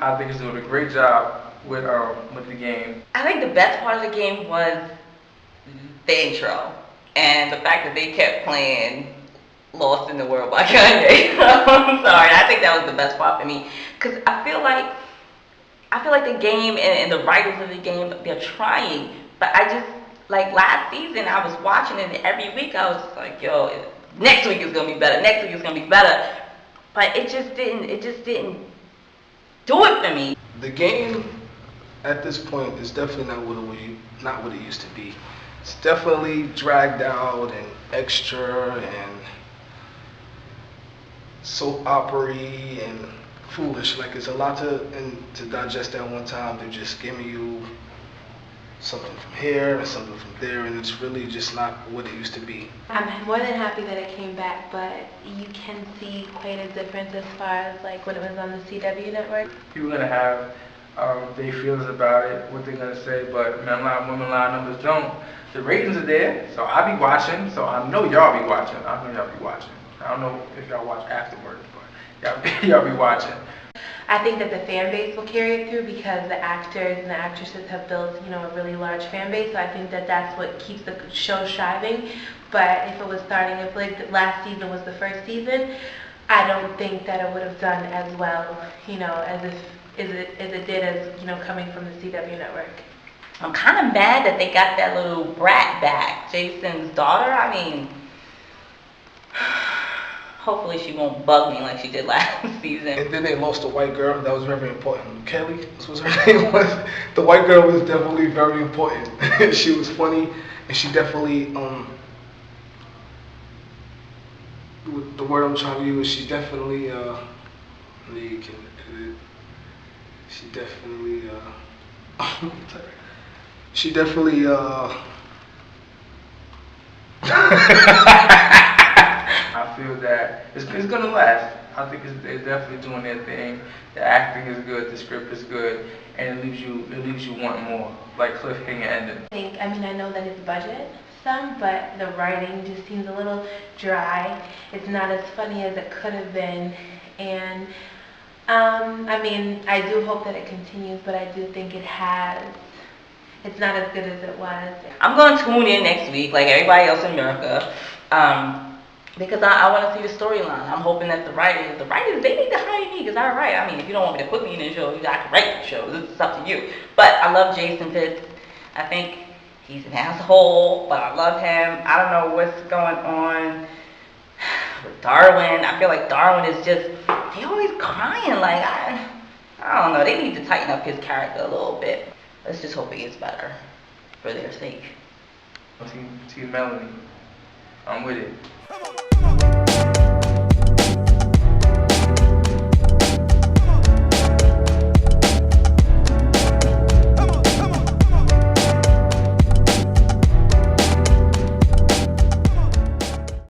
I think he's doing a great job with the game. I think the best part of the game was the intro and the fact that they kept playing Lost in the World by Kanye. I'm sorry, I think that was the best part for me because I feel like the game and the writers of the game, they're trying, but I just, like last season, I was watching it and every week I was like, yo, next week is gonna be better, next week is gonna be better, but it just didn't do it for me. The game at this point is definitely not what it used to be. It's definitely dragged out and extra and soap opera-y and foolish. Like it's a lot to digest at one time. They're just giving you something from here and something from there, and it's really just not what it used to be. I'm more than happy that it came back, but you can see quite a difference as far as like when it was on the CW network. People are gonna have their feelings about it, what they're gonna say, but men lie, women lie, numbers don't. The ratings are there, so I be watching. So I know y'all be watching. I know y'all be watching. I don't know if y'all watch afterwards, but y'all be watching. I think that the fan base will carry it through because the actors and the actresses have built, a really large fan base. So I think that that's what keeps the show striving. But if it was starting, if like last season was the first season, I don't think that it would have done as well, as it did as coming from the CW network. I'm kind of mad that they got that little brat back, Jason's daughter. I mean, hopefully she won't bug me like she did last season. And then they lost a white girl. That was very important. Kelly, this was her name. The white girl was definitely very important. She was funny, and she definitely, the word I'm trying to use, she definitely, she definitely, I feel that it's gonna last. I think they're definitely doing their thing. The acting is good, the script is good, and it leaves you wanting more, like cliffhanger ending. I know that it's budget some, but the writing just seems a little dry. It's not as funny as it could have been, and I do hope that it continues, but I do think it's not as good as it was. I'm going to tune in next week, like everybody else in America, because I want to see the storyline. I'm hoping that the writers, they need to hire me because I write. I mean, if you don't want me to put me in the show, I can write the show. This is up to you. But I love Jason Fitz. I think he's an asshole, but I love him. I don't know what's going on with Darwin. I feel like Darwin is just, they always crying. Like, I don't know. They need to tighten up his character a little bit. Let's just hope it gets better for their sake. Team Melanie, I'm with it.